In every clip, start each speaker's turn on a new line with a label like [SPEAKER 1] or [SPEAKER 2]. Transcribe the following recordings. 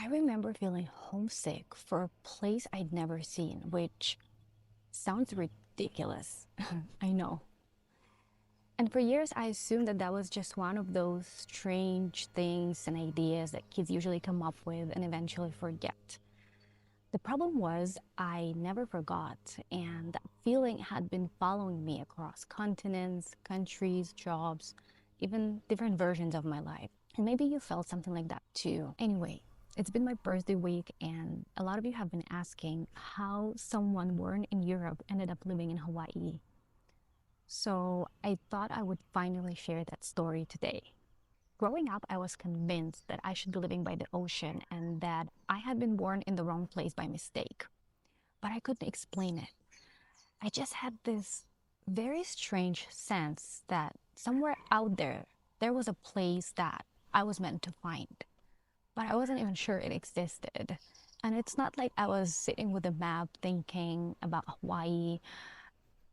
[SPEAKER 1] I remember feeling homesick for a place I'd never seen, which sounds ridiculous. I know. And for years, I assumed that that was just one of those strange things and ideas that kids usually come up with and eventually forget. The problem was, I never forgot, and that feeling had been following me across continents, countries, jobs, even different versions of my life. And maybe you felt something like that too. Anyway, it's been my birthday week, and a lot of you have been asking how someone born in Europe ended up living in Hawaii. So I thought I would finally share that story today. Growing up, I was convinced that I should be living by the ocean and that I had been born in the wrong place by mistake. But I couldn't explain it. I just had this very strange sense that somewhere out there, there was a place that I was meant to find. But I wasn't even sure it existed. And it's not like I was sitting with a map thinking about Hawaii.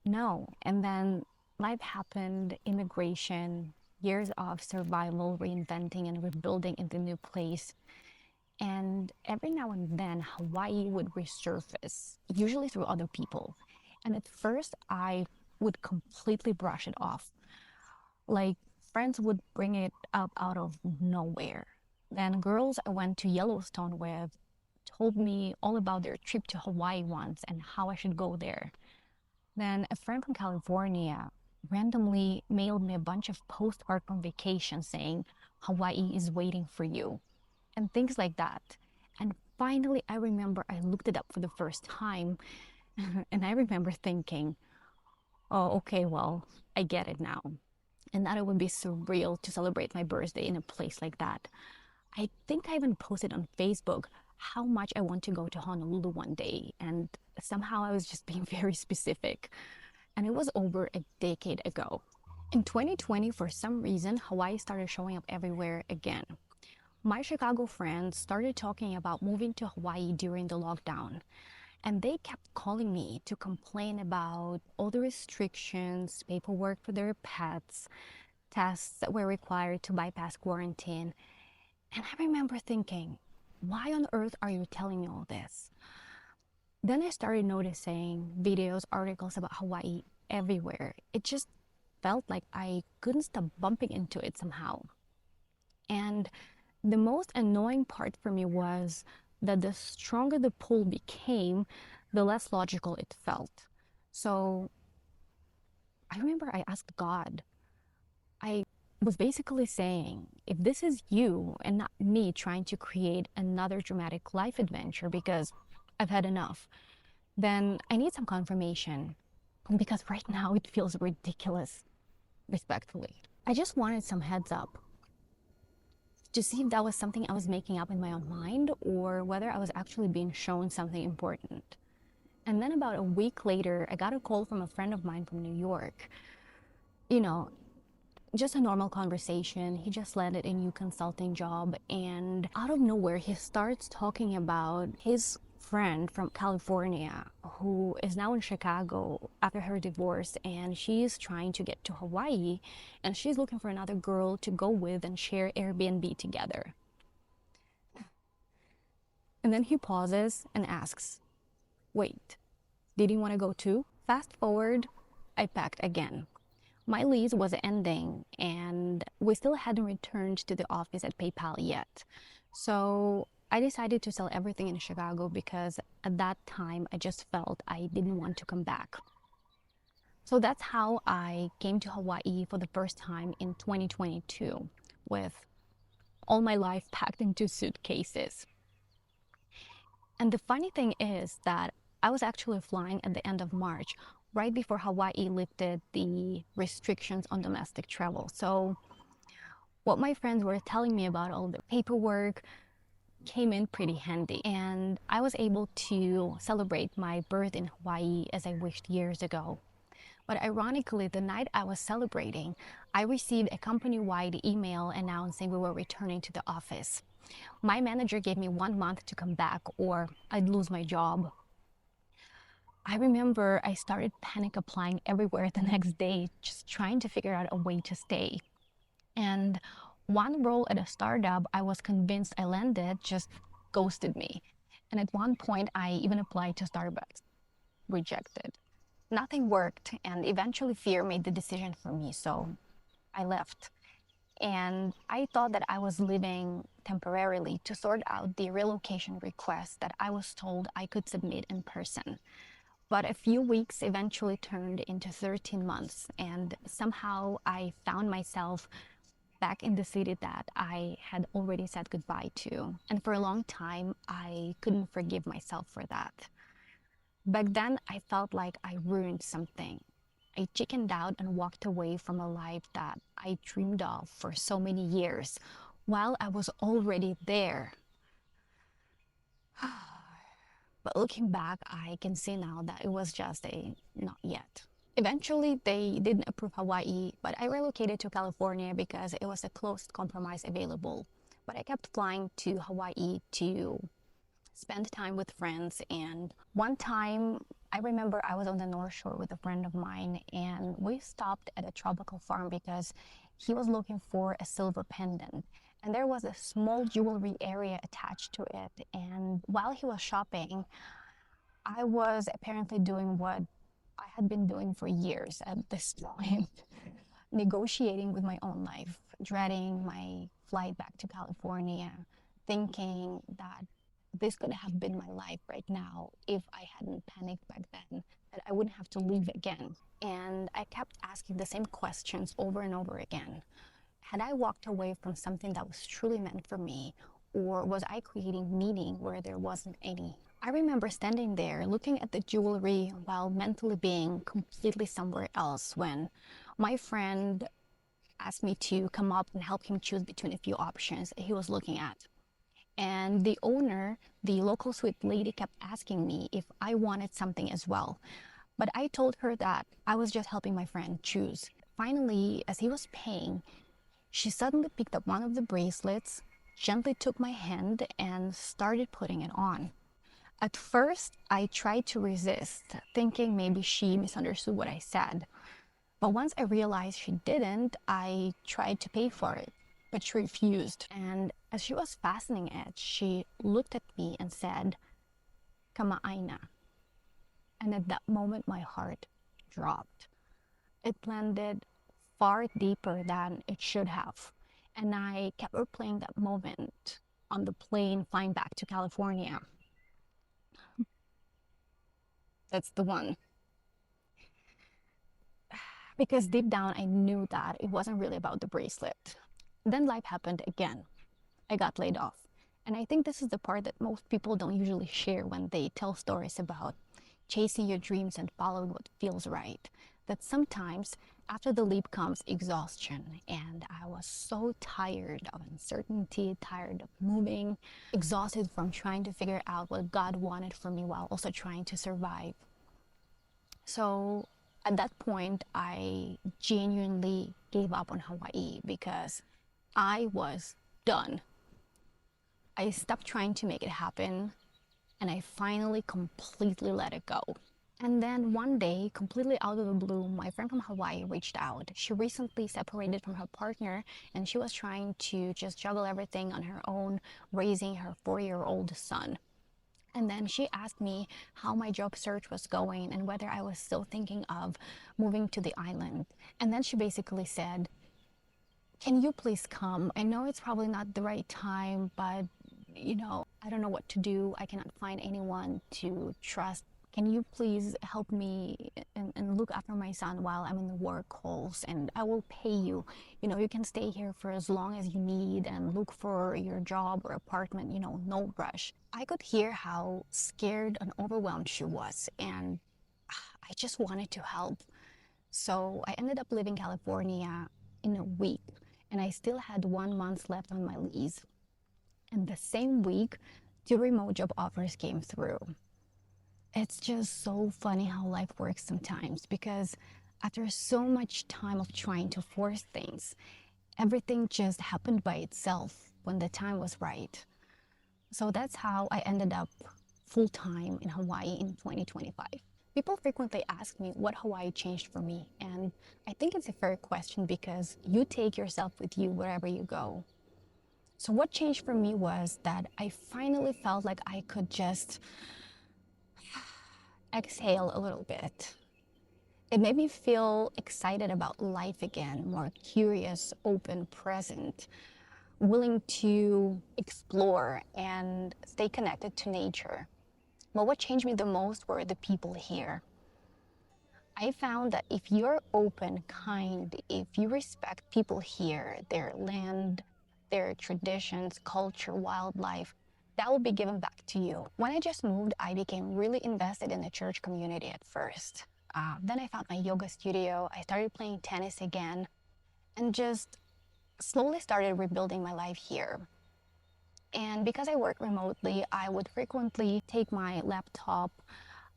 [SPEAKER 1] No. And then life happened, immigration, years of survival, reinventing and rebuilding in the new place. And every now and then, Hawaii would resurface, usually through other people. And at first, I would completely brush it off. Like, friends would bring it up out of nowhere. Then, girls I went to Yellowstone with told me all about their trip to Hawaii once and how I should go there. Then, a friend from California randomly mailed me a bunch of postcards from vacation saying, Hawaii is waiting for you, and things like that. And finally, I remember I looked it up for the first time, and I remember thinking, oh, okay, well, I get it now. And that it would be surreal to celebrate my birthday in a place like that. I think I even posted on Facebook how much I want to go to Honolulu one day, and somehow I was just being very specific. And it was over a decade ago. In 2020, for some reason, Hawaii started showing up everywhere again. My Chicago friends started talking about moving to Hawaii during the lockdown, and they kept calling me to complain about all the restrictions, paperwork for their pets, tests that were required to bypass quarantine. And I remember thinking, why on earth are you telling me all this? Then I started noticing videos, articles about Hawaii everywhere. It just felt like I couldn't stop bumping into it somehow. And the most annoying part for me was that the stronger the pull became, the less logical it felt. So I remember I asked God, I was basically saying, if this is you and not me trying to create another dramatic life adventure because I've had enough, then I need some confirmation because right now it feels ridiculous, respectfully. I just wanted some heads up to see if that was something I was making up in my own mind or whether I was actually being shown something important. And then about a week later, I got a call from a friend of mine from New York. You know, just a normal conversation. He just landed a new consulting job, and out of nowhere, he starts talking about his friend from California who is now in Chicago after her divorce, and she's trying to get to Hawaii, and she's looking for another girl to go with and share Airbnb together. And then he pauses and asks, wait, did you want to go too? Fast forward, I packed again. My lease was ending and we still hadn't returned to the office at PayPal yet. So I decided to sell everything in Chicago because at that time I just felt I didn't want to come back. So that's how I came to Hawaii for the first time in 2022 with all my life packed into suitcases. And the funny thing is that I was actually flying at the end of March, right before Hawaii lifted the restrictions on domestic travel. So what my friends were telling me about all the paperwork came in pretty handy. And I was able to celebrate my birth in Hawaii as I wished years ago. But ironically, the night I was celebrating, I received a company-wide email announcing we were returning to the office. My manager gave me 1 month to come back or I'd lose my job. I remember I started panic applying everywhere the next day, just trying to figure out a way to stay. And one role at a startup I was convinced I landed just ghosted me. And at one point, I even applied to Starbucks, rejected. Nothing worked, and eventually fear made the decision for me, so I left. And I thought that I was leaving temporarily to sort out the relocation request that I was told I could submit in person. But a few weeks eventually turned into 13 months, and somehow I found myself back in the city that I had already said goodbye to. And for a long time, I couldn't forgive myself for that. Back then, I felt like I ruined something. I chickened out and walked away from a life that I dreamed of for so many years while I was already there. But looking back, I can see now that it was just a not yet. Eventually, they didn't approve Hawaii, but I relocated to California because it was the closest compromise available. But I kept flying to Hawaii to spend time with friends. And one time, I remember I was on the North Shore with a friend of mine, and we stopped at a tropical farm because he was looking for a silver pendant. And there was a small jewelry area attached to it. And while he was shopping, I was apparently doing what I had been doing for years at this point, negotiating with my own life, dreading my flight back to California, thinking that this could have been my life right now if I hadn't panicked back then, that I wouldn't have to leave again. And I kept asking the same questions over and over again. Had I walked away from something that was truly meant for me, or was I creating meaning where there wasn't any? I remember standing there looking at the jewelry while mentally being completely somewhere else when my friend asked me to come up and help him choose between a few options he was looking at. And the owner, the local sweet lady, kept asking me if I wanted something as well. But I told her that I was just helping my friend choose. Finally, as he was paying, she suddenly picked up one of the bracelets, gently took my hand, and started putting it on. At first, I tried to resist, thinking maybe she misunderstood what I said. But once I realized she didn't, I tried to pay for it, but she refused. And as she was fastening it, she looked at me and said, "Kamaaina." And at that moment, my heart dropped. It landed far deeper than it should have. And I kept replaying that moment on the plane flying back to California. That's the one. Because deep down, I knew that it wasn't really about the bracelet. Then life happened again. I got laid off. And I think this is the part that most people don't usually share when they tell stories about chasing your dreams and following what feels right. That sometimes after the leap comes exhaustion. And I was so tired of uncertainty, tired of moving, exhausted from trying to figure out what God wanted for me while also trying to survive. So at that point, I genuinely gave up on Hawaii because I was done. I stopped trying to make it happen, and I finally completely let it go. And then one day, completely out of the blue, my friend from Hawaii reached out. She recently separated from her partner, and she was trying to just juggle everything on her own, raising her 4-year-old son. And then she asked me how my job search was going and whether I was still thinking of moving to the island. And then she basically said, "Can you please come? I know it's probably not the right time, but I don't know what to do. I cannot find anyone to trust. Can you please help me and look after my son while I'm in the work calls, and I will pay you. You can stay here for as long as you need and look for your job or apartment, no rush." I could hear how scared and overwhelmed she was, and I just wanted to help. So I ended up leaving California in a week, and I still had 1 month left on my lease. And the same week, 2 remote job offers came through. It's just so funny how life works sometimes, because after so much time of trying to force things, everything just happened by itself when the time was right. So that's how I ended up full-time in Hawaii in 2025. People frequently ask me what Hawaii changed for me, and I think it's a fair question because you take yourself with you wherever you go. So what changed for me was that I finally felt like I could just exhale a little bit. It made me feel excited about life again, more curious, open, present, willing to explore and stay connected to nature. But what changed me the most were the people here. I found that if you're open, kind, if you respect people here, their land, their traditions, culture, wildlife, that will be given back to you. When I just moved, I became really invested in the church community at first. Then I found my yoga studio. I started playing tennis again and just slowly started rebuilding my life here. And because I work remotely, I would frequently take my laptop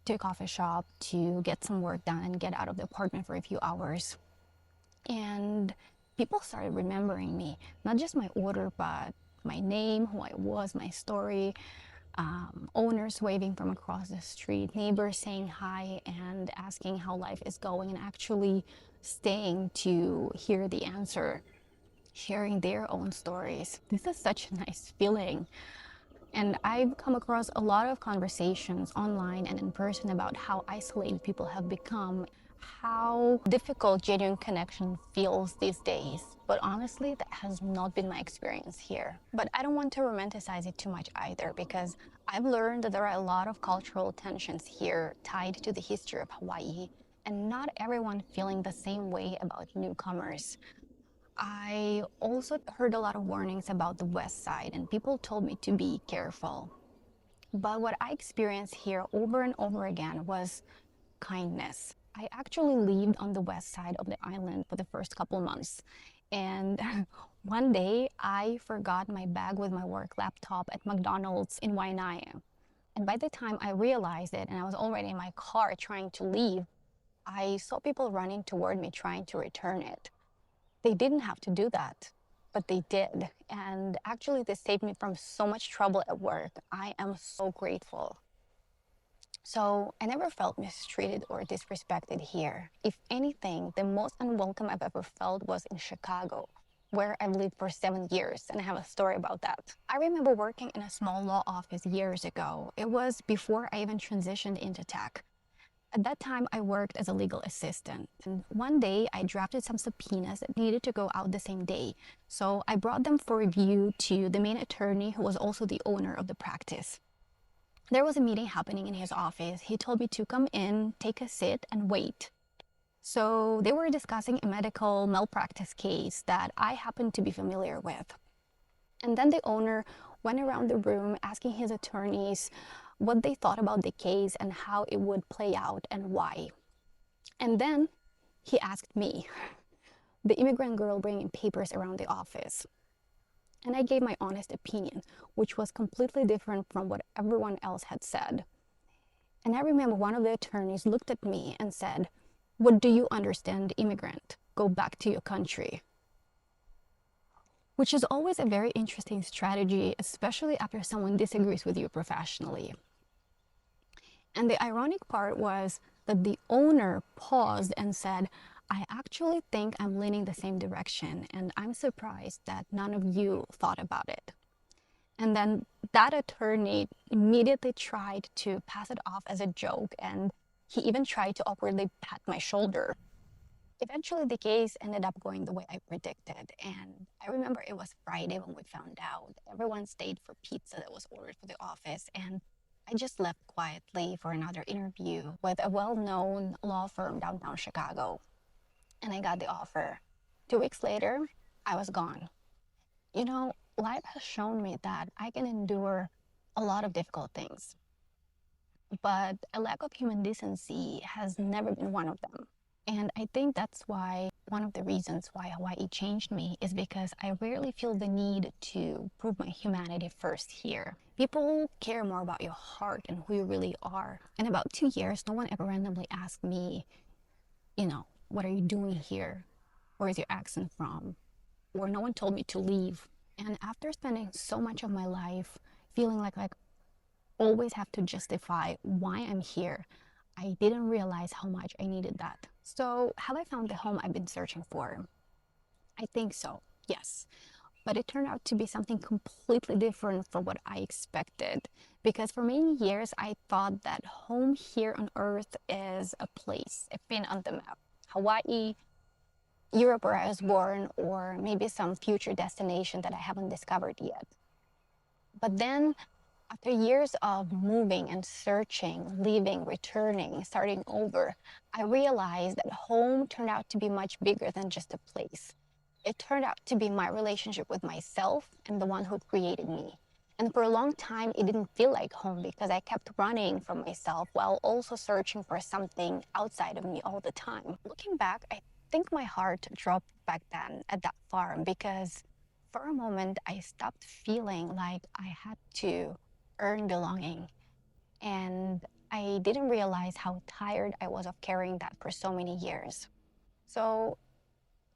[SPEAKER 1] to a coffee shop to get some work done and get out of the apartment for a few hours. And people started remembering me, not just my order, but my name, who I was, my story, owners waving from across the street, neighbors saying hi and asking how life is going, and actually staying to hear the answer, sharing their own stories. This is such a nice feeling. And I've come across a lot of conversations online and in person about how isolated people have become, how difficult genuine connection feels these days. But honestly, that has not been my experience here. But I don't want to romanticize it too much either, because I've learned that there are a lot of cultural tensions here tied to the history of Hawaii, and not everyone feeling the same way about newcomers. I also heard a lot of warnings about the west side, and people told me to be careful. But what I experienced here over and over again was kindness. I actually lived on the west side of the island for the first couple months. And one day I forgot my bag with my work laptop at McDonald's in Waianae. And by the time I realized it and I was already in my car trying to leave, I saw people running toward me trying to return it. They didn't have to do that, but they did. And actually, this saved me from so much trouble at work. I am so grateful. So I never felt mistreated or disrespected here. If anything, the most unwelcome I've ever felt was in Chicago, where I've lived for 7 years, and I have a story about that. I remember working in a small law office years ago. It was before I even transitioned into tech. At that time, I worked as a legal assistant. And one day, I drafted some subpoenas that needed to go out the same day. So I brought them for review to the main attorney, who was also the owner of the practice. There was a meeting happening in his office. He told me to come in, take a seat, and wait. So they were discussing a medical malpractice case that I happened to be familiar with. And then the owner went around the room asking his attorneys what they thought about the case and how it would play out and why. And then he asked me, the immigrant girl bringing papers around the office. And I gave my honest opinion, which was completely different from what everyone else had said. And I remember one of the attorneys looked at me and said, "What do you understand, immigrant? Go back to your country." Which is always a very interesting strategy, especially after someone disagrees with you professionally. And the ironic part was that the owner paused and said, "I actually think I'm leaning the same direction, and I'm surprised that none of you thought about it." And then that attorney immediately tried to pass it off as a joke, and he even tried to awkwardly pat my shoulder. Eventually, the case ended up going the way I predicted. And I remember it was Friday when we found out. Everyone stayed for pizza that was ordered for the office. And I just left quietly for another interview with a well-known law firm downtown Chicago. And I got the offer. 2 weeks later, I was gone. You know, life has shown me that I can endure a lot of difficult things, but a lack of human decency has never been one of them. And I think that's why one of the reasons why Hawaii changed me is because I rarely feel the need to prove my humanity first here. People care more about your heart and who you really are. In about 2 years, no one ever randomly asked me, what are you doing here? Where is your accent from? Or no one told me to leave. And after spending so much of my life feeling like I always have to justify why I'm here, I didn't realize how much I needed that. So have I found the home I've been searching for? I think so, yes. But it turned out to be something completely different from what I expected. Because for many years, I thought that home here on Earth is a place, a pin on the map. Hawaii, Europe where I was born, or maybe some future destination that I haven't discovered yet. But then, after years of moving and searching, leaving, returning, starting over, I realized that home turned out to be much bigger than just a place. It turned out to be my relationship with myself and the one who created me. And for a long time, it didn't feel like home because I kept running from myself while also searching for something outside of me all the time. Looking back, I think my heart dropped back then at that farm because for a moment, I stopped feeling like I had to earn belonging. And I didn't realize how tired I was of carrying that for so many years. So,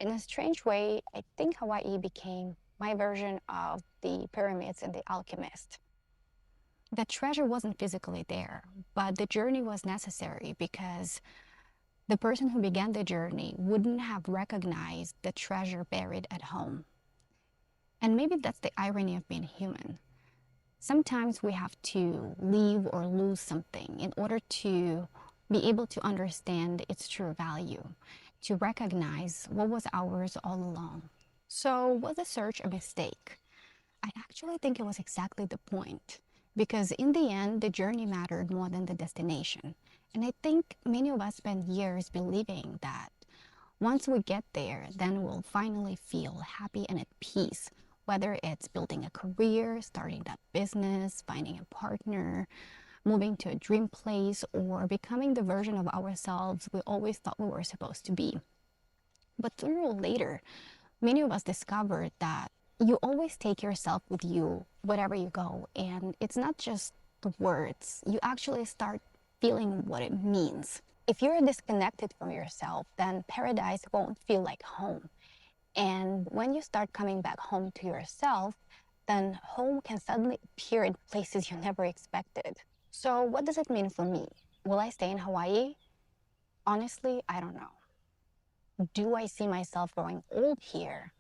[SPEAKER 1] in a strange way, I think Hawaii became my version of the pyramids and the alchemist. The treasure wasn't physically there, but the journey was necessary because the person who began the journey wouldn't have recognized the treasure buried at home. And maybe that's the irony of being human. Sometimes we have to leave or lose something in order to be able to understand its true value, to recognize what was ours all along. So, was the search a mistake? I actually think it was exactly the point, because in the end, the journey mattered more than the destination. And I think many of us spend years believing that once we get there, then we'll finally feel happy and at peace, whether it's building a career, starting that business, finding a partner, moving to a dream place, or becoming the version of ourselves we always thought we were supposed to be. But sooner or later, many of us discovered that you always take yourself with you wherever you go. And it's not just the words, you actually start feeling what it means. If you're disconnected from yourself, then paradise won't feel like home. And when you start coming back home to yourself, then home can suddenly appear in places you never expected. So, what does it mean for me? Will I stay in Hawaii? Honestly, I don't know. Do I see myself growing old here?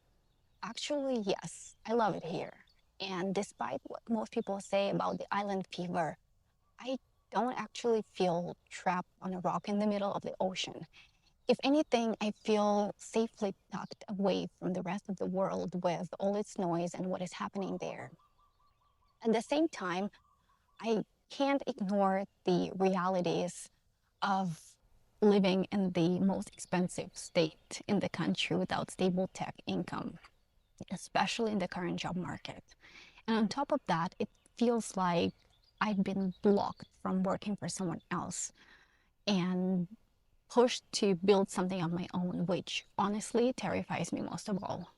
[SPEAKER 1] Actually, yes, I love it here. And despite what most people say about the island fever, I don't actually feel trapped on a rock in the middle of the ocean. If anything, I feel safely tucked away from the rest of the world with all its noise and what is happening there. At the same time, I can't ignore the realities of living in the most expensive state in the country without stable tech income, especially in the current job market. And on top of that, it feels like I've been blocked from working for someone else and pushed to build something of my own, which honestly terrifies me most of all.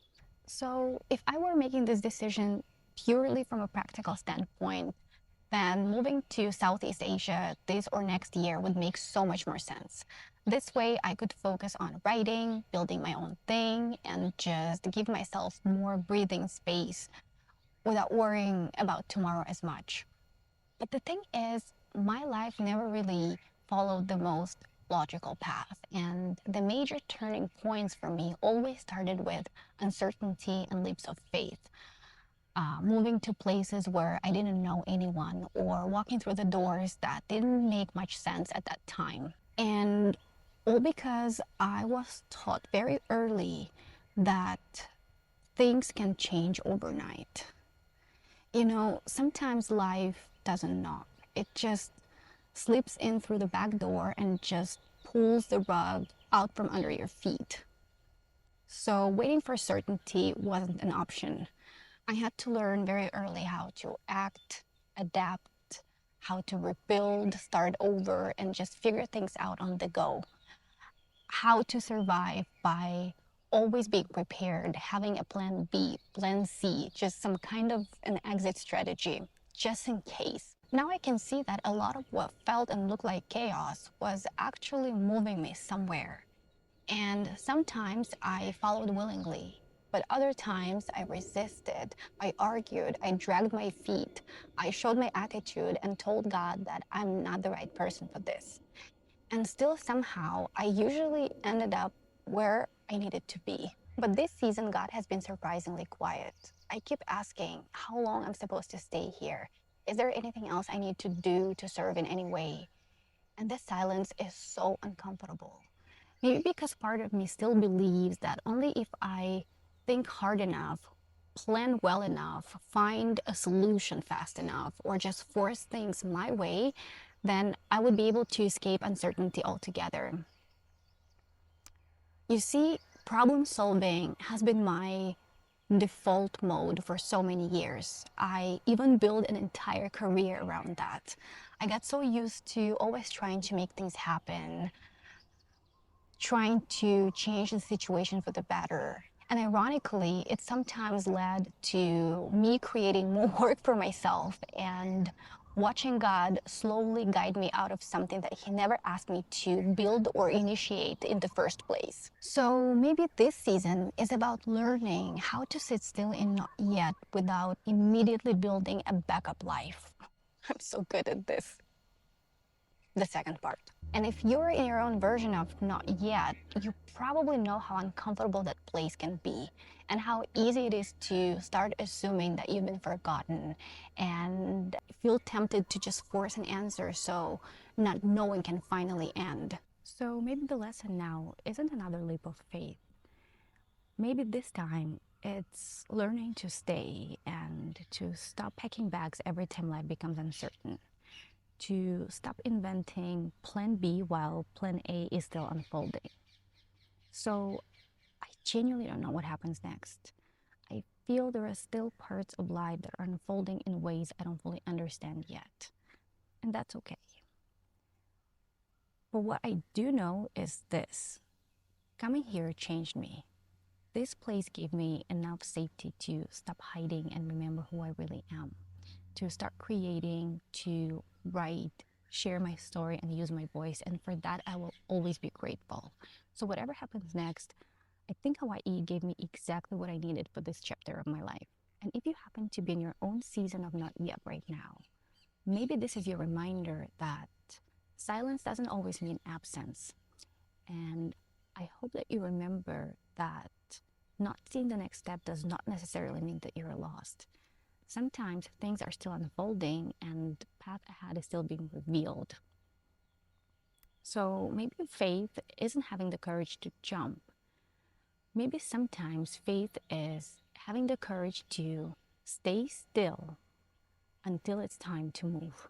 [SPEAKER 1] So, if I were making this decision purely from a practical standpoint, then moving to Southeast Asia this or next year would make so much more sense. This way, I could focus on writing, building my own thing, and just give myself more breathing space without worrying about tomorrow as much. But the thing is, my life never really followed the most logical path. And the major turning points for me always started with uncertainty and leaps of faith. Moving to places where I didn't know anyone or walking through the doors that didn't make much sense at that time. And all because I was taught very early that things can change overnight. You know, sometimes life doesn't knock. It just slips in through the back door and just pulls the rug out from under your feet. So waiting for certainty wasn't an option. I had to learn very early how to act, adapt, how to rebuild, start over, and just figure things out on the go. How to survive by always being prepared, having a plan B, plan C, just some kind of an exit strategy, just in case. Now I can see that a lot of what felt and looked like chaos was actually moving me somewhere. And sometimes I followed willingly, but other times I resisted, I argued, I dragged my feet, I showed my attitude and told God that I'm not the right person for this. And still somehow I usually ended up where I needed to be. But this season, God has been surprisingly quiet. I keep asking how long I'm supposed to stay here. Is there anything else I need to do to serve in any way? And this silence is so uncomfortable. Maybe because part of me still believes that only if I think hard enough, plan well enough, find a solution fast enough, or just force things my way, then I would be able to escape uncertainty altogether. You see, problem solving has been my default mode for so many years. I even built an entire career around that. I got so used to always trying to make things happen, trying to change the situation for the better. And ironically, it sometimes led to me creating more work for myself and watching God slowly guide me out of something that He never asked me to build or initiate in the first place. So maybe this season is about learning how to sit still in not yet without immediately building a backup life. I'm so good at this. The second part. And if you're in your own version of not yet, you probably know how uncomfortable that place can be and how easy it is to start assuming that you've been forgotten and feel tempted to just force an answer so not knowing can finally end. So maybe the lesson now isn't another leap of faith. Maybe this time it's learning to stay and to stop packing bags every time life becomes uncertain, to stop inventing plan B while plan A is still unfolding. So I genuinely don't know what happens next. I feel there are still parts of life that are unfolding in ways I don't fully understand yet. And that's okay. But what I do know is this: coming here changed me. This place gave me enough safety to stop hiding and remember who I really am, to start creating, to write, share my story, and use my voice. And for that, I will always be grateful. So, whatever happens next, I think Hawaii gave me exactly what I needed for this chapter of my life. And if you happen to be in your own season of not yet right now, maybe this is your reminder that silence doesn't always mean absence. And I hope that you remember that not seeing the next step does not necessarily mean that you're lost. Sometimes things are still unfolding and the path ahead is still being revealed. So maybe faith isn't having the courage to jump. Maybe sometimes faith is having the courage to stay still until it's time to move.